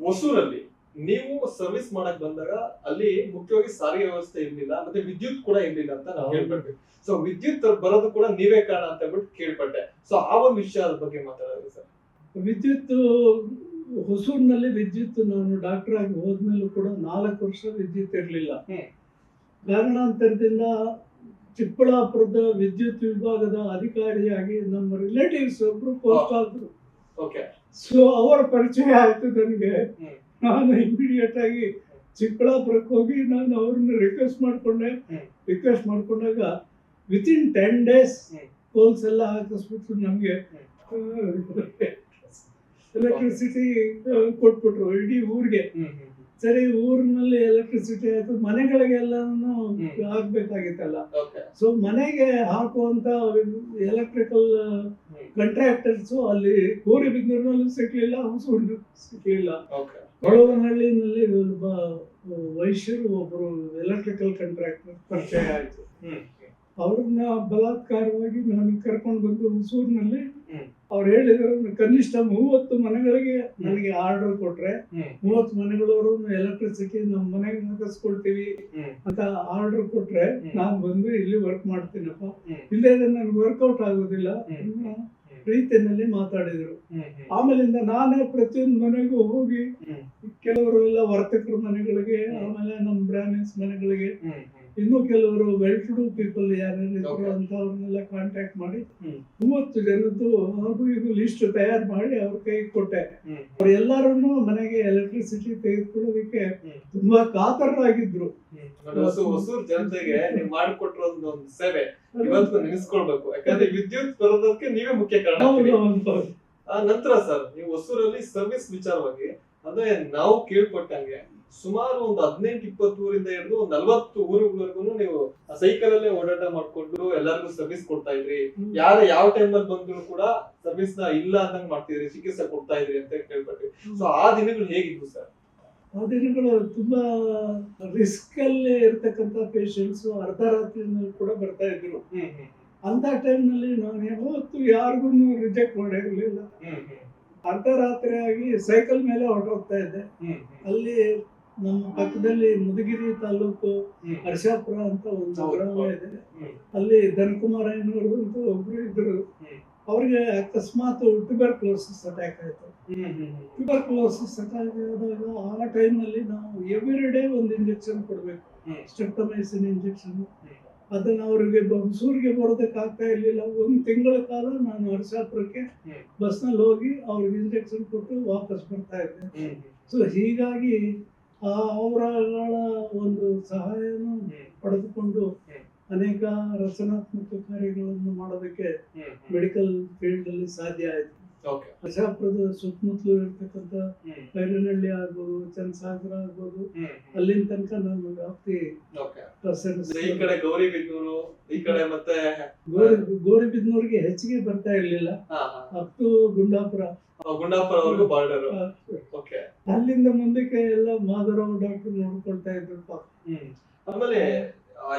ಹೊಸೂರಲ್ಲಿ ನೀವು ಸರ್ವಿಸ್ ಮಾಡಕ್ ಬಂದಾಗ ಅಲ್ಲಿ ಮುಖ್ಯವಾಗಿ ಸಾರಿಗೆ ವ್ಯವಸ್ಥೆ ಇರ್ಲಿಲ್ಲ, ಮತ್ತೆ ವಿದ್ಯುತ್ ಕೂಡ ಇರ್ಲಿಲ್ಲ ಅಂತ ನಾವು ಕೇಳ್ಪಟ್ವಿ. ಸೊ ವಿದ್ಯುತ್ ಬರೋದು ಕೂಡ ನೀವೇ ಕಾರಣ ಅಂತ ಹೇಳ್ಬಿಟ್ಟು ಕೇಳ್ಪಟ್ಟೆ. ಸೊ ಆ ಒಂದು ವಿಷಯದ ಬಗ್ಗೆ ಮಾತಾಡೋದು ಸರ್. ವಿದ್ಯುತ್ ಹೊಸೂರಿನಲ್ಲಿ ವಿದ್ಯುತ್ ನಾನು ಡಾಕ್ಟರ್ ಆಗಿ ಹೋದ್ಮೇಲೂ ಕೂಡ 4 ವರ್ಷ ವಿದ್ಯುತ್ ಇರಲಿಲ್ಲ. ಕಾರಣಾಂತರದಿಂದ ಚಿಕ್ಕಬಳ್ಳಾಪುರದ ವಿದ್ಯುತ್ ವಿಭಾಗದ ಅಧಿಕಾರಿಯಾಗಿ ನಮ್ಮ ರಿಲೇಟಿವ್ಸ್ ಒಬ್ರು ಪೋಸ್ಟ್ ಆದ್ರು. ಸೊ ಅವರ ಪರಿಚಯ ಆಯ್ತು ನನಗೆ. ನಾನು ಇಮಿಡಿಯೇಟ್ ಆಗಿ ಚಿಕ್ಕಬಳ್ಳಾಪುರಕ್ಕೆ ಹೋಗಿ ನಾನು ಅವ್ರನ್ನ ರಿಕ್ವೆಸ್ಟ್ ಮಾಡ್ಕೊಂಡಾಗ ವಿತಿನ್ 10 days ಪೋಲ್ಸ್ ಎಲ್ಲ ಹಾಕಿಸ್ಬಿಟ್ಟು ನಮಗೆ ಎಲೆಕ್ಟ್ರಿಸಿಟಿ ಕೊಟ್ಬಿಟ್ರು ಇಡೀ ಊರಿಗೆ. ಸರಿ, ಊರಿನಲ್ಲಿ ಎಲೆಕ್ಟ್ರಿಸಿಟಿ ಆಯ್ತು, ಮನೆಗಳಿಗೆಲ್ಲಾನು ಆಗ್ಬೇಕಾಗಿತ್ತಲ್ಲ. ಸೊ ಮನೆಗೆ ಹಾಕುವಂತ ಎಲೆಕ್ಟ್ರಿಕಲ್ ಕಾಂಟ್ರಾಕ್ಟರ್ಸ್ ಅಲ್ಲಿ ಗೌರಿಬಿದನೂರಿನಲ್ಲೂ ಸಿಕ್ಲಿಲ್ಲ, ಹೊಸೂರಿನಲ್ಲೂ ಸಿಕ್ಲಿಲ್ಲ. ಹೊಳವನಹಳ್ಳಿನಲ್ಲಿ ವೈಶ್ಯರು ಒಬ್ರು ಎಲೆಕ್ಟ್ರಿಕಲ್ ಕಾಂಟ್ರಾಕ್ಟರ್ ಪರಿಚಯ ಆಯ್ತು. ಅವ್ರನ್ನ ಬಲಾತ್ಕಾರವಾಗಿ ನಾನು ಕರ್ಕೊಂಡು ಬಂದು ಹೊಸೂರಿನಲ್ಲಿ ಅವ್ರು ಹೇಳಿದ್ರು ಕನಿಷ್ಠ 30 ಮನೆಗಳಿಗೆ ನನಗೆ ಆರ್ಡರ್ ಕೊಟ್ರೆ 30 ಮನೆಗಳವರು ಎಲೆಕ್ಟ್ರಿಸಿಟಿ ನಮ್ಮ ಮನೆಗೆ ಹಾಕಿಸ್ಕೊಳ್ತೀವಿ ಅಂತ ಆರ್ಡರ್ ಕೊಟ್ರೆ ನಾನು ಬಂದು ಇಲ್ಲಿ ವರ್ಕ್ ಮಾಡ್ತೀನಪ್ಪ, ಇಲ್ಲೇ ನನ್ಗೆ ವರ್ಕೌಟ್ ಆಗೋದಿಲ್ಲ ರೀತಿಯಲ್ಲಿ ಮಾತಾಡಿದ್ರು. ಆಮೇಲಿಂದ ನಾನೇ ಪ್ರತಿಯೊಂದು ಮನೆಗೂ ಹೋಗಿ ಕೆಲವರು ಎಲ್ಲ ವರ್ತಕರ ಮನೆಗಳಿಗೆ, ಆಮೇಲೆ ನಮ್ಮ ಬ್ರಾಹ್ಮಿನ್ಸ್ ಮನೆಗಳಿಗೆ, ಇನ್ನು ಕೆಲವರು ವೆಲ್ ಟು ಡೂ ಪೀಪಲ್ ಯಾರ್ಯಾರು ಅಂತ ಅವ್ರನ್ನೆಲ್ಲ ಕಾಂಟ್ಯಾಕ್ಟ್ ಮಾಡಿ 30 ಜನದ್ದು ಹಾಗೂ ಇದು ಲಿಸ್ಟ್ ತಯಾರು ಮಾಡಿ ಅವ್ರ ಕೈ ಕೊಟ್ಟೆ. ಅವ್ರು ಎಲ್ಲಾರು ಮನೆಗೆ ಎಲೆಕ್ಟ್ರಿಸಿಟಿ ತೆಗೆದುಕೊಳ್ಳೋದಕ್ಕೆ ತುಂಬಾ ಕಾತರರಾಗಿದ್ರು. ಹೊಸೂರು ಜನತೆಗೆ ನೀವು ಮಾಡಿಕೊಟ್ರ ಒಂದು ಸೇವೆ ಇವತ್ತು ನೆನೆಸ್ಕೊಳ್ಬೇಕು, ಯಾಕಂದ್ರೆ ವಿದ್ಯುತ್ ಬರೋದಕ್ಕೆ ನೀವೇ ಮುಖ್ಯ ಕಾರಣ. ನಂತರ ಸರ್, ನೀವು ಹೊಸೂರಲ್ಲಿ ಸರ್ವಿಸ್ ವಿಚಾರವಾಗಿ ಅಂದ್ರೆ ನಾವು ಕೇಳ್ಪಟ್ಟಂಗೆ ಸುಮಾರು ಒಂದು 18-20 ಊರಿಂದ ಹಿಡಿದು ಒಂದು 40 ಊರುವರೆಗೂ ನೀವು ಸೈಕಲ್ ಅಲ್ಲೇ ಓಡಾಟ ಮಾಡ್ಕೊಂಡು ಎಲ್ಲರಿಗೂ ಸರ್ವಿಸ್ ಕೊಡ್ತಾ ಇದ್ರಿ. ಯಾವ ಟೈಮ್ ಅಲ್ಲಿ ಬಂದ್ರು ಕೂಡ ಸರ್ವಿಸ್ ನ ಇಲ್ಲ ಅಂದಂಗ್ ಮಾಡ್ತಿದ್ರಿ, ಚಿಕಿತ್ಸೆ ಕೊಡ್ತಾ ಇದ್ರಿ ಅಂತ ಕೇಳ್ಪಟ್ವಿ. ಸೊ ಆ ದಿನಗಳು ಹೇಗಿದ್ವು ಸರ್? ಆ ದಿನಗಳು ತುಂಬಾ ರಿಸ್ಕ್ ಅಲ್ಲಿ ಇರ್ತಕ್ಕಂತ ಪೇಷಂಟ್ಸ್ ಅರ್ಧ ರಾತ್ರಿನಲ್ಲಿ ಕೂಡ ಬರ್ತಾ ಇದ್ರು. ಅಂತ ಟೈಮ್ ನಲ್ಲಿ ನಾನು ಯಾವತ್ತು ಯಾರಿಗೂ ರಿಜೆಕ್ಟ್ ಮಾಡಿರ್ಲಿಲ್ಲ. ಅರ್ಧ ರಾತ್ರಿ ಆಗಿ ಸೈಕಲ್ ಮೇಲೆ ಹೊರಟೋಗ್ತಾ ಇದ್ದೆ. ಅಲ್ಲಿ ನಮ್ಮ ಪಕ್ಕದಲ್ಲಿ ಮುದಗಿರಿ ತಾಲೂಕು ಹರ್ಷಾಪುರ ಅಂತ ಒಂದು ಗ್ರಾಮ ಇದೆ. ಅಲ್ಲಿ ಧನಕುಮಾರಯ್ಯನವರು ಅಂತ ಒಬ್ರು ಇದ್ರು. ಅವ್ರಿಗೆ ಅಕಸ್ಮಾತ್ ಟ್ಯೂಬರ್ಕ್ಲೋಸಿಸ್ ಅಟ್ಯಾಕ್ ಆಯ್ತು. ಟ್ಯೂಬರ್ಕ್ಲೋಸಿಸ್ ಅಟ್ಯಾಕ್ ಆದಾಗ ಆ ಟೈಮ್ ನಲ್ಲಿ ನಾವು ಎವ್ರಿ ಡೇ ಒಂದು ಇಂಜೆಕ್ಷನ್ ಕೊಡ್ಬೇಕು, ಸ್ಟ್ರೆಪ್ಟೊಮೈಸಿನ್ ಇಂಜೆಕ್ಷನ್. ಅದನ್ನ ಅವ್ರಿಗೆ ಹೊಸೂರಿಗೆ ಬರೋದಕ್ಕೆ ಆಗ್ತಾ ಇರ್ಲಿಲ್ಲ. 1 ತಿಂಗಳ ಕಾಲ ನಾನು ಹರ್ಷಾಪುರಕ್ಕೆ ಬಸ್ನಲ್ಲಿ ಹೋಗಿ ಅವ್ರಿಗೆ ಇಂಜೆಕ್ಷನ್ ಕೊಟ್ಟು ವಾಪಸ್ ಬರ್ತಾ ಇದ್ದೆ. ಸೊ ಹೀಗಾಗಿ ಅವರಗಳ ಒಂದು ಸಹಾಯನು ಪಡೆದುಕೊಂಡು ಅನೇಕ ರಚನಾತ್ಮಕ ಕಾರ್ಯಗಳನ್ನು ಮಾಡೋದಕ್ಕೆ ಮೆಡಿಕಲ್ ಫೀಲ್ಡ್ ಅಲ್ಲಿ ಸಾಧ್ಯ ಆಯ್ತು. ಹರ್ಷಾಪುರದ ಸುತ್ತಮುತ್ತಲು ಇರ್ತಕ್ಕಂಥ ಕೈರನಹಳ್ಳಿ ಆಗ್ಬೋದು, ಚನ್ನಸಾಗರ ಆಗ್ಬೋದು, ಅಲ್ಲಿನ ತನಕ ನಮ್ಮ ವ್ಯಾಪ್ತಿ ಗೌರಿಬಿದನೂರಿಗೆ ಹೆಚ್ಚಿಗೆ ಬರ್ತಾ ಇರ್ಲಿಲ್ಲ. ಅಪ್ ಟು ಗುಂಡಾಪುರ ಅಲ್ಲಿಂದ ಮುಂದಕ್ಕೆ ಎಲ್ಲ ಮಾಧವರಾವ್ ಡಾಕ್ಟರ್ ನೋಡ್ಕೊಳ್ತಾ ಇದ್ರು. ಆಮೇಲೆ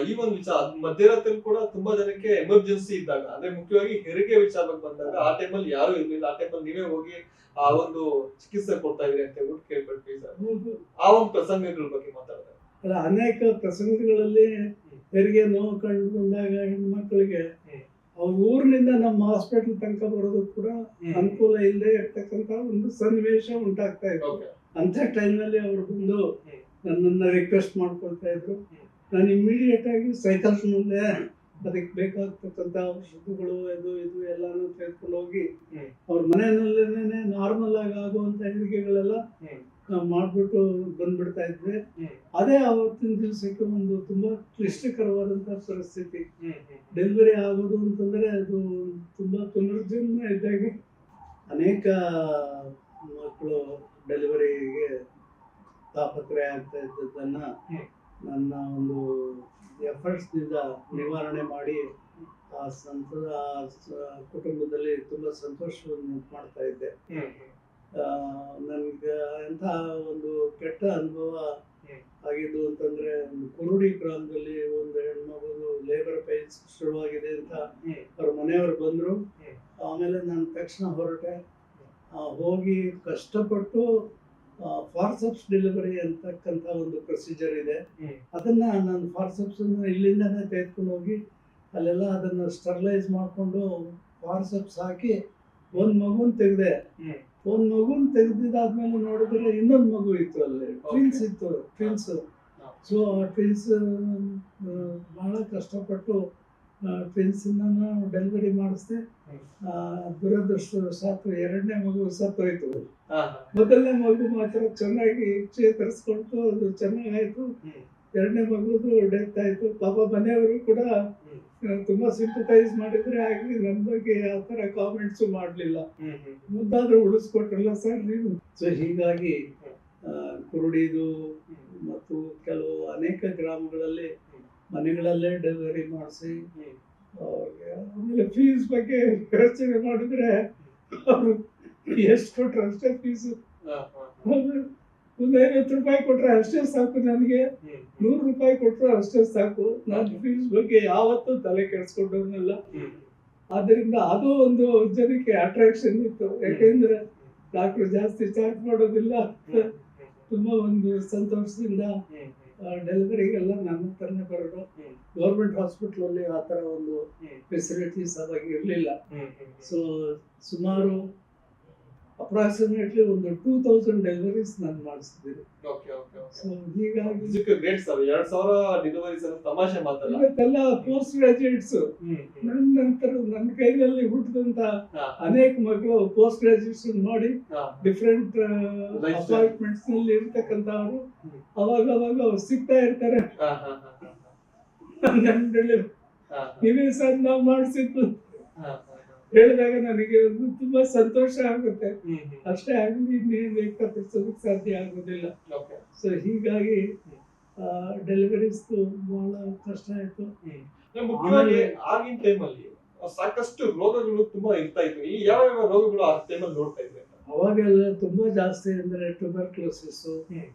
ಈ ಒಂದು ವಿಚಾರ ಮಧ್ಯರಾತ್ರಿ ಕೂಡ ತುಂಬಾ ಜನಕ್ಕೆ ಎಮರ್ಜೆನ್ಸಿ ಇದ್ದಾಗ, ಅಂದ್ರೆ ಮುಖ್ಯವಾಗಿ ಹೆರಿಗೆ ವಿಚಾರಕ್ಕೆ ಬಂದಾಗ ಆ ಟೈಮಲ್ಲಿ ಯಾರು ಇರ್ಲಿಲ್ಲ. ಆ ಟೈಮಲ್ಲಿ ನೀವೇ ಹೋಗಿ ಆ ಒಂದು ಚಿಕಿತ್ಸೆ ಕೊಡ್ತಾ ಇದ್ರಿ ಅಂತ ಹೇಳ್ಬಿಟ್ಟು ಕೇಳ್ಪಟ್ವಿ ಸರ್. ಆ ಒಂದು ಪ್ರಸಂಗಗಳ ಬಗ್ಗೆ ಮಾತಾಡಿದ್ರೆ ಅಲ್ಲ, ಅನೇಕ ಪ್ರಸಂಗಗಳಲ್ಲಿ ಹೆರಿಗೆ ನೋವು ಕಂಡು ಬಂದಾಗ ಹೆಣ್ಮಕ್ಳಿಗೆ ಅವ್ರ ಊರಿನಿಂದ ನಮ್ಮ ಹಾಸ್ಪಿಟಲ್ ತನಕ ಬರೋದು ಕೂಡ ಅನುಕೂಲ ಇಲ್ಲದೆ ಇರ್ತಕ್ಕಂತ ಒಂದು ಸನ್ನಿವೇಶ ಉಂಟಾಗ್ತಾ ಇತ್ತು. ಅಂತ ಟೈಮ್ನಲ್ಲಿ ಅವ್ರು ಬಂದು ನನ್ನನ್ನ ರಿಕ್ವೆಸ್ಟ್ ಮಾಡ್ಕೊಳ್ತಾ ಇದ್ರು. ನಾನು ಇಮಿಡಿಯೇಟ್ ಆಗಿ ಸೈಕಲ್ಸ್ ಮುಂದೆ ಅದಕ್ಕೆ ಬೇಕಾಗ್ತಕ್ಕಂಥ ಔಷಧಿಗಳು ಇದು ಎಲ್ಲಾನು ತೆಗೆದುಕೊಂಡು ಹೋಗಿ ಅವ್ರ ಮನೆಯಲ್ಲೇನೆ ನಾರ್ಮಲ್ ಆಗಿ ಆಗುವಂತ ಹೆರಿಗೆಗಳೆಲ್ಲ ಮಾಡ್ಬಿಟ್ಟು ಬಂದ್ಬಿಡ್ತಾ ಇದ್ವಿ. ಅದೇ ಅವತ್ತಿನ ದಿವಸಕ್ಕೆ ಒಂದು ತುಂಬಾ ಕ್ಲಿಷ್ಟಕರವಾದಂತಹ ಪರಿಸ್ಥಿತಿ. ಡೆಲಿವರಿ ಆಗೋದು ಅಂತಂದ್ರೆ ಅದು ತುಂಬಾ ಪುನರ್ಜನ್ಮ ಇದ್ದಾಗೆ. ಅನೇಕ ಮಕ್ಕಳು ಡೆಲಿವರಿಗೆ ತಾಪತ್ರಯ ಆಗ್ತಾ ಇದ್ದದನ್ನ ನನ್ನ ಒಂದು ಎಫರ್ಟ್ಸ್ ನಿಂದ ನಿವಾರಣೆ ಮಾಡಿ ಆ ಕುಟುಂಬದಲ್ಲಿ ತುಂಬಾ ಸಂತೋಷವನ್ನು ಮಾಡ್ತಾ ಇದ್ದೆ. ನನ್ಗೆ ಎಂಥ ಒಂದು ಕೆಟ್ಟ ಅನುಭವ ಆಗಿದ್ದು ಅಂತಂದ್ರೆ, ಕುರುಡಿ ಗ್ರಾಮದಲ್ಲಿ ಒಂದು ಹೆಣ್ಮಗಳು ಲೇಬರ್ ಪೈನ್ಸ್ ಶುರುವಾಗಿದೆ ಅಂತ ಅವ್ರ ಮನೆಯವರು ಬಂದ್ರು. ಆಮೇಲೆ ನಾನು ತಕ್ಷಣ ಹೊರಟೆ. ಹೋಗಿ ಕಷ್ಟಪಟ್ಟು ಫಾರ್ಸಪ್ಸ್ ಡೆಲಿವರಿ ಅಂತಕ್ಕಂಥ ಒಂದು ಪ್ರೊಸೀಜರ್ ಇದೆ. ಹ್ಮ್. ಅದನ್ನ ನಾನು ಫಾರ್ಸಪ್ಸ್ ಇಲ್ಲಿಂದಾನೇ ತೆಗೆದುಕೊಂಡು ಹೋಗಿ ಅಲ್ಲೆಲ್ಲ ಅದನ್ನ ಸ್ಟರ್ಲೈಸ್ ಮಾಡಿಕೊಂಡು ಫಾರ್ಸಪ್ಸ್ ಹಾಕಿ ಒಂದು ಮಗುನ್ ತೆಗೆದೆ. ಹ್ಮ್. ಒಂದು ಮಗುನ್ ತೆಗೆದಿದ್ದಾದ್ಮೇಲೆ ನೋಡಿದ್ರೆ ಇನ್ನೊಂದು ಮಗು ಇತ್ತು, ಅಲ್ಲಿ ಟ್ವಿನ್ಸ್ ಇತ್ತು, ಟ್ವಿನ್ಸ್. ಸೊ ಆ ಟ್ವಿನ್ಸ್ ಬಹಳ ಕಷ್ಟಪಟ್ಟು ಟ್ವಿನ್ಸನ್ನ ಡೆಲಿವರಿ ಮಾಡಿಸ್ದೆ. ದುರದೃಷ್ಟವಶಾತ್ ಎರಡನೇ ಮಗು ಸತ್ತೋಯ್ತು. ಮೊದಲನೇ ಮಗು ಮಾತ್ರ ಚೆನ್ನಾಗಿ ಚೇತರಿಸ್ಕೊಳ್ತು, ಅದು ಚೆನ್ನಾಗಾಯ್ತು. ಎರಡನೇ ಮಗುದು ಡೆತ್ ಆಯ್ತು. ಪಾಪ ಮನೆಯವರು ಕೂಡ ತುಂಬಾ ಸಿಂಪತೈಸ್ ಮಾಡಿದ್ರೆ ಆಗ್ಲಿ, ನನ್ನ ಬಗ್ಗೆ ಯಾವ ತರ ಕಾಮೆಂಟ್ಸ್ ಮಾಡ್ಲಿಲ್ಲ. ಮುಂದಾದ್ರೂ ಉಳಿಸ್ಕೊಟ್ರಲ್ಲ ಸರ್ ನೀವು. ಸೊ ಹೀಗಾಗಿ ಕುರುಡಿದು ಮತ್ತು ಕೆಲವು ಅನೇಕ ಗ್ರಾಮಗಳಲ್ಲಿ ಮನೆಗಳಲ್ಲೇ ಡೆಲಿವರಿ ಮಾಡಿಸಿ ಅವ್ರಿಗೆ ಆಮೇಲೆ ಫೀಸ್ ಬಗ್ಗೆ ಯೋಚನೆ ಮಾಡಿದ್ರೆ ಅವರು ಎಷ್ಟು ಕೊಟ್ರೆ ಅಷ್ಟೇ ಫೀಸು. ಒಂದು 50 ರೂಪಾಯಿ ಕೊಟ್ರೆ ಅಷ್ಟೇ ಸಾಕು, ನನಗೆ 100 ರೂಪಾಯಿ ಕೊಟ್ರೆ ಅಷ್ಟೇ ಸಾಕು. ನಾನು ಫೀಸ್ ಬಗ್ಗೆ ಯಾವತ್ತೂ ತಲೆ ಕೆಡಿಸ್ಕೊಂಡವನ್ನೆಲ್ಲ. ಆದ್ರಿಂದ ಅದು ಒಂದು ಜನಕ್ಕೆ ಅಟ್ರಾಕ್ಷನ್ ಇತ್ತು, ಯಾಕೆಂದ್ರೆ ಡಾಕ್ಟರ್ ಜಾಸ್ತಿ ಚಾರ್ಜ್ ಮಾಡೋದಿಲ್ಲ. ತುಂಬಾ ಒಂದು ಸಂತೋಷದಿಂದ ಡೆಲಿವರಿಗೆಲ್ಲ ನನ್ನ ಹತ್ರನೇ ಬರೋದು. ಗೌರ್ಮೆಂಟ್ ಹಾಸ್ಪಿಟಲ್ ಅಲ್ಲಿ ಆ ತರ ಒಂದು ಫೆಸಿಲಿಟೀಸ್ ಅವಾಗ ಇರಲಿಲ್ಲ. ಸೊ ಸುಮಾರು ಅಪ್ರಾಕ್ಸಿಮೇಟ್ಲಿ ಒಂದು 2000 ಡೆಲಿವರೀಸ್ ನಾನು ಮಾಡಿಸಿದ್ದೀನಿ. ಸೊ ಹೀಗಾಗಿ ಗ್ರೇಟ್ ಸರ್. 2000 ಡೆಲಿವರೀಸ್ ತಮಾಷೆ ಮಾತಲ್ಲ. ಇವತ್ತೆಲ್ಲ ಪೋಸ್ಟ್ ಗ್ರಾಜುಯೇಟ್ಸ್. ನನ್ನ ನಂತರ ನನ್ನ ಕೈನಲ್ಲಿ ಹುಟ್ಟಿದಂತ ಅನೇಕ ಮಕ್ಕಳು ಪೋಸ್ಟ್ ಗ್ರಾಜುಯೇಷನ್ ಮಾಡಿ ಡಿಫ್ರೆಂಟ್ ಅಪಾರ್ಟ್ಮೆಂಟ್ಸ್ ನಲ್ಲಿ ಇರ್ತಕ್ಕಂಥವ್ರು ಅವಾಗ ಅವ್ರು ಸಿಗ್ತಾ ಇರ್ತಾರೆ. ನೀವೇ ಸರ್ ನಾವು ಮಾಡಿಸಿದ್ದು ಹೇಳಿದಾಗ ನನಗೆ ತುಂಬಾ ಸಂತೋಷ ಆಗುತ್ತೆ. ಅಷ್ಟೇ ಆಗಲಿ, ಇನ್ನೇನು ವ್ಯಕ್ತಪಡಿಸೋದಕ್ಕೆ ಸಾಧ್ಯ ಆಗೋದಿಲ್ಲ. ಸೊ ಹೀಗಾಗಿ ಡೆಲಿವರೀಸ್ ಬಹಳ ಕಷ್ಟ ಆಯ್ತು. ಮುಖ್ಯವಾಗಿ ಆಗಿನ ಟೈಮಲ್ಲಿ ಸಾಕಷ್ಟು ರೋಗಗಳು ತುಂಬಾ ಇರ್ತಾ ಇತ್ತು. ಈ ಯಾವ ರೋಗಗಳು ಆ ಟೈಮಲ್ಲಿ ನೋಡ್ತಾ ಇದ್ವಿ? ಅವಾಗೆಲ್ಲ ತುಂಬಾ ಜಾಸ್ತಿ ಅಂದ್ರೆ ಟ್ಯೂಬರ್ಕ್ಲೋಸಿಸ್,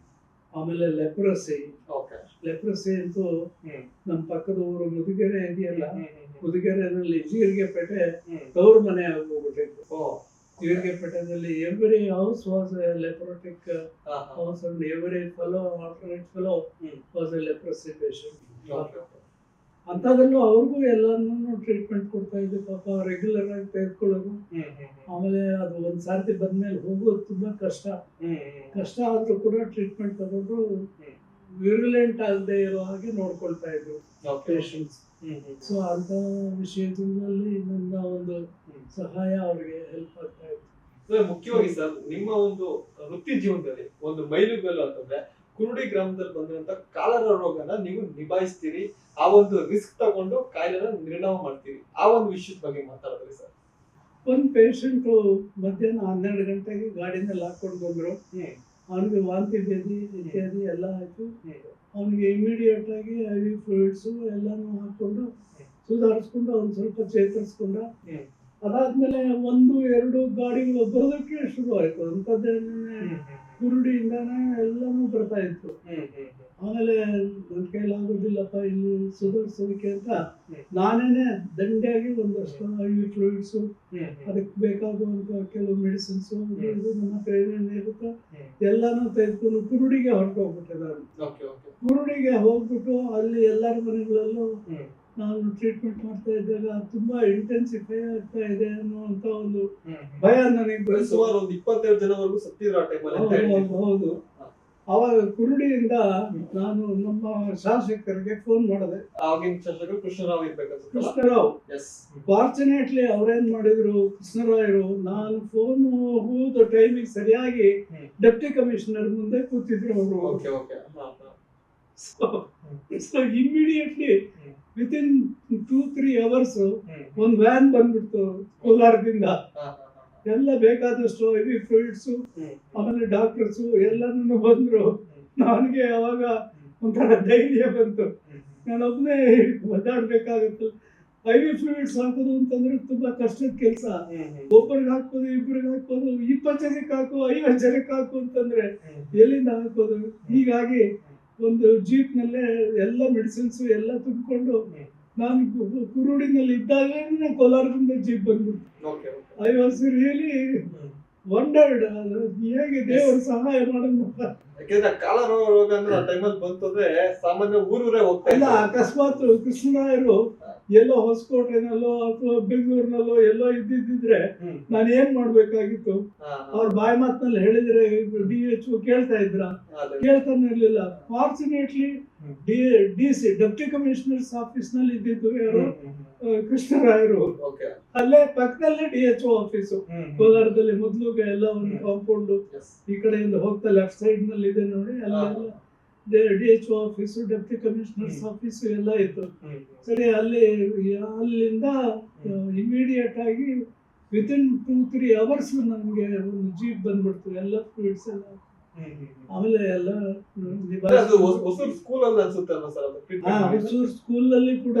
ಆಮೇಲೆ ಲೆಪ್ರಸಿ. ಲೆಪ್ರಸಿ ಅಂತೂ ನಮ್ಮ ಪಕ್ಕದ ಊರು ಮುದುಗೆರೆ ಇದೆಯಲ್ಲ, ಮುದುಗೆರೆನಲ್ಲಿ ಜೀರಿಗೆಪೇಟೆ ತವರು ಮನೆ ಆಗೋಗ್ಬಿಟ್ಟಿತ್ತು. ಜೀರಿಗೆಪೇಟೆದಲ್ಲಿ every house was a leprotic house and every fellow alternate fellow was a leprosy patient. ಅಂತದ್ರಲ್ಲೂ ಅವ್ರಿಗೂ ಎಲ್ಲಾನು ಟ್ರೀಟ್ಮೆಂಟ್ ಕೊಡ್ತಾ ಇದ್ದೆ. ಪಾಪ ರೆಗ್ಯುಲರ್ ಆಗಿ ತೆಗೆದುಕೊಳ್ಳೋದು. ಆಮೇಲೆ ಅದು ಒಂದ್ ಸಾರ್ತಿ ಬಂದ್ಮೇಲೆ ಹೋಗೋದು ತುಂಬಾ ಕಷ್ಟ ಆದ್ರೂ ಕೂಡ ಟ್ರೀಟ್ಮೆಂಟ್ ತಗೊಂಡು ವಿರುಲೆಂಟ್ ಆಗದೆ ಇರೋ ಹಾಗೆ ನೋಡ್ಕೊಳ್ತಾ ಇದ್ರು ಪೇಷಂಟ್ಸ್. ಸೊ ಅಂತ ವಿಷಯದಲ್ಲಿ ನನ್ನ ಒಂದು ಸಹಾಯ ಅವ್ರಿಗೆ ಹೆಲ್ಪ್ ಆಗ್ತಾ ಇತ್ತು. ಮುಖ್ಯವಾಗಿ ಸರ್, ನಿಮ್ಮ ಒಂದು ವೃತ್ತಿ ಜೀವನದಲ್ಲಿ ಒಂದು ಮೈಲುಗಲ್ಲು ಅಂತಂದ್ರೆ ಕುರುಡಿ ಗ್ರಾಮದಲ್ಲಿ ಬಂದಿರುವಂತ ಕಾಲರ ರೋಗನ ನೀವು ನಿಭಾಯಿಸ್ತೀರಿ. ಆ ಒಂದು ರಿಸ್ಕ್ ತಗೊಂಡು ಕಾಯಿಲೆನ ನಿರ್ಣಯ ಮಾಡ್ತೀರಿ. ಆ ಒಂದು ವಿಷಯದ ಬಗ್ಗೆ ಮಾತಾಡಿದ್ರಿ ಸರ್. ಒಂದು ಪೇಷಂಟ್ ಮಧ್ಯಾಹ್ನ 12 ಗಂಟೆಗೆ ಗಾಡಿನಲ್ಲಿ ಹಾಕೊಂಡು ಬಂದ್ರು. ಅವನಿಗೆ ವಾಂತಿ ಭೇದಿ ಇತ್ಯಾದಿ ಎಲ್ಲ ಆಯ್ತು. ಅವನಿಗೆ ಇಮಿಡಿಯೇಟ್ ಆಗಿ IV ಫ್ಲೂಯಿಡ್ಸ್ ಎಲ್ಲಾನು ಹಾಕೊಂಡು ಸುಧಾರಿಸ್ಕೊಂಡು ಅವ್ನು ಸ್ವಲ್ಪ ಚೇತರಿಸ್ಕೊಂಡ. ಅದಾದ್ಮೇಲೆ 1-2 ಗಾಡಿಗಳು ಬರೋದಕ್ಕೆ ಶುರು ಆಯ್ತು. ಅಂಥದ್ದೇನೆ ಕುರುಡಿಯಿಂದಾನೆ ಎಲ್ಲಾನು ಬರ್ತಾ ಇತ್ತು. ಆಮೇಲೆ ನನ್ನ ಕೈಲಾಗೋದಿಲ್ಲಪ್ಪ ಇಲ್ಲಿ ಸುಧಾರಿಸೋದಕ್ಕೆ ಅಂತ ನಾನೇನೆ ದಂಡೆಯಾಗಿ ಒಂದಷ್ಟು IV ಫ್ಲೂಯಿಡ್ಸ್, ಅದಕ್ಕೆ ಬೇಕಾಗುವಂತ ಕೆಲವು ಮೆಡಿಸಿನ್ಸ್ ಇದು ನಮ್ಮ ಹತ್ರ ಏನೇನು ಇರುತ್ತೋ ಎಲ್ಲಾನು ತೆಗೆದುಕೊಂಡು ಕುರುಡಿಗೆ ಹೊರಟೋಗ್ಬಿಟ್ಟೆ ನಾನು. ಕುರುಡಿಗೆ ಹೋಗ್ಬಿಟ್ಟು ಅಲ್ಲಿ ಎಲ್ಲರ ಮನೆಗಳಲ್ಲೂ ನಾನು ಟ್ರೀಟ್ಮೆಂಟ್ ಮಾಡ್ತಾ ಇದ್ದಾಗ ತುಂಬಾ ಇಂಟೆನ್ಸಿಫೈ ಆಗ್ತಾ ಇದೆ ಅನ್ನುವಂತ ಒಂದು ಭಯ ನನಗೆ. ಸುಮಾರು ಒಂದು 27 ಜನವರೆಗೂ ಸತ್ತಿದ್ರು ಆ ಟೈಮಲ್ಲಿ. ಹೌದು. ಅವಾಗ ಕುರುಡಿಯಿಂದ ನಾನು ನಮ್ಮ ಶಾಸಕರಿಗೆ ಫೋನ್ ಮಾಡಿದೆ. ಆಗಿನ ಶಾಸಕರು ಕೃಷ್ಣರಾವ್ ಇರ್ಬೇಕಂತ. ಕೃಷ್ಣರಾವ್ ಫಾರ್ಚುನೇಟ್ಲಿ ಅವ್ರೇನ್ ಮಾಡಿದ್ರು, ಕೃಷ್ಣರಾಯರು ನಾನು ಫೋನ್ ಹೋದ ಟೈಮಿಗೆ ಸರಿಯಾಗಿ ಡೆಪ್ಟಿ ಕಮಿಷನರ್ ಮುಂದೆ ಕೂತಿದ್ರು ಅವರು. ಸೊ ಇಮಿಡಿಯೇಟ್ಲಿ ವಿತಿನ್ 2-3 ಅವರ್ಸ್ ಒಂದು ವ್ಯಾನ್ ಬಂದ್ಬಿಡ್ತು ಕೋಲಾರದಿಂದ. ಎಲ್ಲ ಬೇಕಾದಷ್ಟು IV ಫ್ಲೂಯಿಡ್ಸ್ ಆಮೇಲೆ ಡಾಕ್ಟರ್ಸ್ ಎಲ್ಲಾನು ಬಂದ್ರು. ನನಗೆ ಅವಾಗ ಒಂಥರ ಧೈರ್ಯ ಬಂತು. ನಾನೊಬ್ಬನೇ ಒದ್ದಾಡ್ಬೇಕಾಗತ್ತೆ. IV ಫ್ಲೂಯಿಡ್ಸ್ ಹಾಕೋದು ಅಂತಂದ್ರೆ ತುಂಬಾ ಕಷ್ಟದ ಕೆಲಸ. ಒಬ್ಬರಿಗೆ ಹಾಕೋದು, ಇಬ್ಬರಿಗೆ ಹಾಕೋದು, 20 ಜನಕ್ಕೆ ಹಾಕು, 50 ಜನಕ್ಕೆ ಹಾಕು ಅಂತಂದ್ರೆ ಎಲ್ಲಿಂದ ಹಾಕೋದು? ಹೀಗಾಗಿ ಒಂದು ಜೀಪ್ ನಲ್ಲೇ ಎಲ್ಲ ಮೆಡಿಸಿನ್ಸ್ ಎಲ್ಲ ತುಂಬಿಕೊಂಡು ನಾನು ಕುರುಡಿನಲ್ಲಿ ಇದ್ದಾಗ ಕೋಲಾರದಿಂದ ಜೀಪ್ ಬಂದ್ಬಿಟ್ಟು ಐ ವಾಸ್ ರಿಯಲಿ ವಂಡರ್ಡ್ ಹೇಗೆ ದೇವರು ಸಹಾಯ ಮಾಡೋದು. ಯಾಕೆಂದ್ರೆ ಕಾಲ ರೋಗ ಅಂದ್ರೆ ಆ ಟೈಮಲ್ಲಿ ಬಂತು ಅಂದ್ರೆ ಸಾಮಾನ್ಯ ಊರೂರೇ ಹೋಗ್ತಾ ಇಲ್ಲ ಇದ್ರು. ಅಕಸ್ಮಾತ್ ಕೃಷ್ಣರಾಯರು ಎಲ್ಲೋ ಹೊಸಕೋಟೆನಲ್ಲೋ ಅಥವಾ ಬೆಂಗಳೂರಿನಲ್ಲೋ ಎಲ್ಲೋ ಇದ್ದಿದ್ರೆ ಹ್ಮ್. ನಾನು ಏನ್ ಮಾಡ್ಬೇಕಾಗಿತ್ತು? ಅವ್ರ ಬಾಯಿ ಮಾತಿನಲ್ಲಿ ಹೇಳಿದ್ರೆ DHO ಕೇಳ್ತಾ ಇದ್ರ? ಅದೇ. ಕೇಳ್ತಾನೆ ಇರ್ಲಿಲ್ಲ. ಫಾರ್ಚುನೇಟ್ಲಿ ಹ್ಮ್. DC ಡೆಪ್ಟಿ ಕಮಿಷನರ್ಸ್ ಆಫೀಸ್ ನಲ್ಲಿ ಇದ್ದಿದ್ದು ಯಾರು? ಹ್ಮ್, ಹ್ಮ್, ಕೃಷ್ಣರಾಯರು. Okay. ಅಲ್ಲೇ ಪಕ್ಕದಲ್ಲೇ DHO ಆಫೀಸು. ಹ್ಮ್, ಹ್ಮ್. ಕೋಲಾರದಲ್ಲಿ ಮೊದಲು ಎಲ್ಲ ಒಂದು ಕಾಂಪೌಂಡ್ Yes. ಈ ಕಡೆಯಿಂದ ಹೋಗ್ತಾ ಲೆಫ್ಟ್ ಸೈಡ್ ನಲ್ಲಿ ಇದೆ ನೋಡಿ, ಅಲ್ಲೆಲ್ಲ DHO office, deputy commissioners office ಎಲ್ಲ ಇತ್ತು. ಹ್ಮ್, ಸರಿ, ಅಲ್ಲಿಂದ ಇಮಿಡಿಯೇಟ್ ಆಗಿ ವಿತಿನ್ 2-3 ಅವರ್ಸ್ ನಮ್ಗೆ ಒಂದು ಜೀಪ್ ಬಂದ್ಬಿಡ್ತು, ಎಲ್ಲ ಫ್ಲೂಯಿಡ್ಸ್ ಎಲ್ಲ. ಹ್ಮ್, ಹ್ಮ್. ಆಮೇಲೆ ಎಲ್ಲ ಅಂದ್ರೆ ಅದು ಹೊಸೂರು ಸ್ಕೂಲ್ ಅಲ್ಲಿ ಅನ್ಸುತ್ತೆ ಅಲ್ವಾ ಸರ್ ಅದು treatment ಮಾಡಿದ್ದು? ಹೊಸೂರು ಸ್ಕೂಲ್ ಅಲ್ಲಿ ಕೂಡ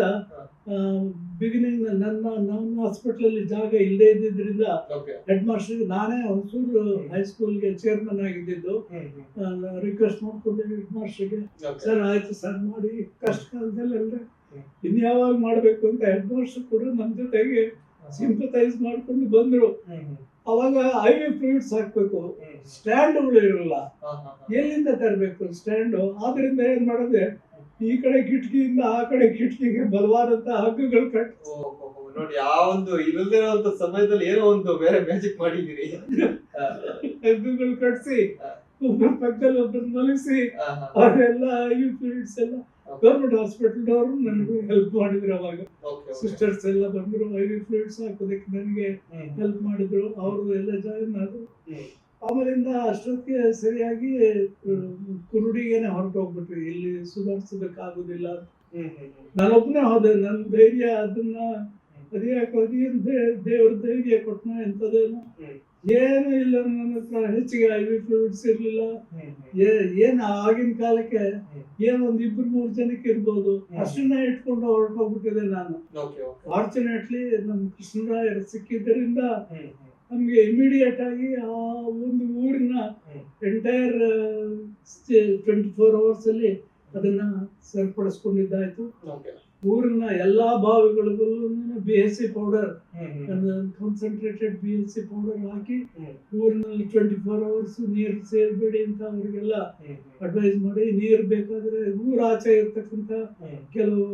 ಬಿಗಿನಿಂಗ್ ನನ್ನ ಹಾಸ್ಪಿಟಲ್ ಅಲ್ಲಿ ಜಾಗ ಇಲ್ಲದೆ ಇದ್ದಿದ್ರಿಂದ Okay. ಹೆಡ್ ಮಾಸ್ಟರ್ ನಾನೇ ಹೊಸೂರು ಹೈಸ್ಕೂಲ್ಗೆ ಚೇರ್ಮನ್ ಆಗಿದ್ದು. ಹ್ಮ್, ಹ್ಮ್. ರಿಕ್ವೆಸ್ಟ್ ಮಾಡ್ಕೊಂಡು ಹೆಡ್ ಮಾಸ್ಟರ್ಗೆ, Okay. ಸರ್ ಆಯ್ತು ಸರ್ ಮಾಡಿ, ಕಷ್ಟ ಕಾಲದಲ್ಲಿ ಅಲ್ಲದೆ ಹ್ಮ್. ಇನ್ಯಾವಾಗ ಮಾಡ್ಬೇಕು ಅಂತ ಹೆಡ್ ಮಾಸ್ಟರ್ ಕೂಡ ನಮ್ಮ ಜೊತೆಗೆ ಸಿಂಪತೈಸ್ ಮಾಡ್ಕೊಂಡು ಬಂದ್ರು. ಹ್ಮ್, ಹ್ಮ್. ಅವಾಗ IV ಫ್ಲೂಯಿಡ್ಸ್ ಹಾಕ್ಬೇಕು, ಹ್ಮ್. ಸ್ಟ್ಯಾಂಡ್ಗಳು ಇರಲ್ಲ, ಹಾ, ಹಾ, ಹಾ. ಎಲ್ಲಿಂದ ತರಬೇಕು ಸ್ಟ್ಯಾಂಡ್? ಆದ್ರಿಂದ ಏನ್ ಮಾಡೋದೆ, ಈ ಕಡೆ ಕಿಟಕಿಯಿಂದ ಆ ಕಡೆ ಕಿಟಕಿಗೆ ಬಲವಾದಂತ ಹಗ್ಗಗಳು ಕಟ್ಟಿ ಓ, ಓ, ಓ, ನೋಡಿ ಆ ಒಂದು ಇಲ್ಲದಿರುವಂತ ಸಮಯದಲ್ಲಿ ಏನೋ ಒಂದು ಬೇರೆ ಮ್ಯಾಜಿಕ್ ಮಾಡಿದೀರಿ. ಹಗ್ಗಗಳು ಕಟ್ಸಿ ಒಬ್ಬರ ಪಕ್ಕದಲ್ಲಿ ಒಬ್ಬರು ಮಲಗಿಸಿ ಹಾ, ಹಾ. ಅವರೆಲ್ಲ IV ಫ್ಲೂಯಿಡ್ಸ್ ಎಲ್ಲ ಗೌರ್ಮೆಂಟ್ ಹಾಸ್ಪಿಟಲ್ ನನಗೆ ಹೆಲ್ಪ್ ಮಾಡಿದ್ರು. ಅವಾಗ Okay, okay. ಸಿಸ್ಟರ್ಸ್ ಎಲ್ಲ ಬಂದ್ರು, IV ಫ್ಲೂಯಿಡ್ಸ್ ಹಾಕೋದಕ್ಕೆ ನನಗೆ ಹ್ಮ್, ಹೆಲ್ಪ್ ಮಾಡಿದ್ರು. ಅವರು ಎಲ್ಲ ಜಾಯಿನ್ ಆದ್ರು. ಹ್ಮ್. ಆಮೇಲಿಂದ ಅಷ್ಟೊತ್ತಿಗೆ ಸರಿಯಾಗಿ ಕುರುಡಿಗೆನೆ ಹೊರಟೋಗ್ಬಿಟ್ವಿ, ಇಲ್ಲಿ ಸುಧಾರಿಸೋದಕ್ಕಾಗುದಿಲ್ಲ. ಹ್ಮ್, ಹ್ಮ್, ಹ್ಮ್. ನಾನೊಬ್ಬನೇ ಹೋದೆ, ನನ್ನ ಧೈರ್ಯ ಅದನ್ನ ಅದೇನು ದೇವ್ರ ಧೈರ್ಯ ಕೊಟ್ಟನ ಎಂತದೇನು ಹ್ಮ್. ಏನು ಇಲ್ಲ ನನ್ನ ಹತ್ರ, ಹೆಚ್ಚಿಗೆ IV ಫ್ಲೂಯಿಡ್ಸ್ ಇರ್ಲಿಲ್ಲ. ಹ್ಮ್, ಹ್ಮ್. ಏನ್ ಆಗಿನ ಕಾಲಕ್ಕೆ ಏನ್ ಒಂದ್ 2-3 ಜನಕ್ಕೆ ಇರ್ಬೋದು, ಅಷ್ಟನ್ನ ಇಟ್ಕೊಂಡು ಹೊರಟೋಗ್ಬಿಟ್ಟಿದೆ ನಾನು. Okay, okay. ಫಾರ್ಚುನೇಟ್ಲಿ ನಮ್ ಕೃಷ್ಣರಾಯರು ಸಿಕ್ಕಿದ್ದರಿಂದ ಹ್ಮ್, ಹ್ಮ್. ನಮ್ಗೆ ಇಮಿಡಿಯೇಟ್ ಆಗಿ ಆ ಒಂದು ಊರಿನ ಎಂಟೈರ್ 24 ಅವರ್ಸ್ ಅಲ್ಲಿ ಅದನ್ನ ಸರಿಪಡಿಸ್ಕೊಂಡಿದ್ದಾಯ್ತು. Okay. ಊರಿನ ಎಲ್ಲಾ ಬಾವಿಗಳಿಗೂ BSc ಪೌಡರ್, ಹ್ಮ್, ಹ್ಮ್. ಕಾನ್ಸಂಟ್ರೇಟೆಡ್ BSc ಪೌಡರ್ ಹಾಕಿ ಹ್ಮ್. ಊರಿನಲ್ಲಿ 24 ಅವರ್ಸ್ ನೀರು ಸೇರ್ಬೇಡಿ ಅಂತ ಅವರಿಗೆಲ್ಲ ಹ್ಮ್, ಅಡ್ವೈಸ್ ಮಾಡಿ, ನೀರು ಬೇಕಾದ್ರೆ ಊರಾಚೆ ಇರ್ತಕ್ಕಂಥ ಹ್ಮ್. ಕೆಲವು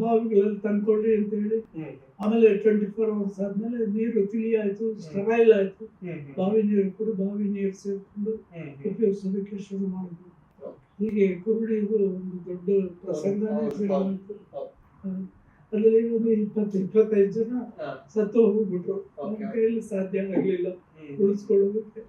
ಬಾವಿಗಳಲ್ಲಿ ತಂದ್ಕೊಳ್ಳಿ ಅಂತ ಹೇಳಿ. ಹ್ಮ್. ಆಮೇಲೆ 24 ಅವರ್ಸ್ ಆದ್ಮೇಲೆ ನೀರು ತಿಳಿ ಆಯ್ತು, ಸ್ಟರೈಲ್ ಆಯ್ತು. ಹ್ಮ್, ಹ್ಮ್. ಬಾವಿ ನೀರು ಕೂಡ ಬಾವಿ ನೀರು ಸೇರ್ಕೊಂಡು ಹ್ಮ್, ಹ್ಮ್. ಉಪಯೋಗಿಸೋದಕ್ಕೆ ಶುರು ಮಾಡಿದ್ವಿ. Okay. ಹೀಗೆ ಕುರುಡಿದು ಒಂದು ದೊಡ್ಡ ಪ್ರಸಂಗನೇ ಹೌದು, ಶುರು ಹೌದು, ಆಯ್ತು. ಹೌದು. ಅದರಲ್ಲಿ ಒಂದು 20-25 ಜನ ಹಾ. ಸತ್ತು ಹೋಗ್ಬಿಟ್ರು. ನಮ್ಮ Okay. ಕೈಯಲ್ಲಿ ಸಾಧ್ಯ ಆಗ್ಲಿಲ್ಲ ಹ್ಮ್. ಉಳಿಸ್ಕೊಳ್ಳೋದಕ್ಕೆ.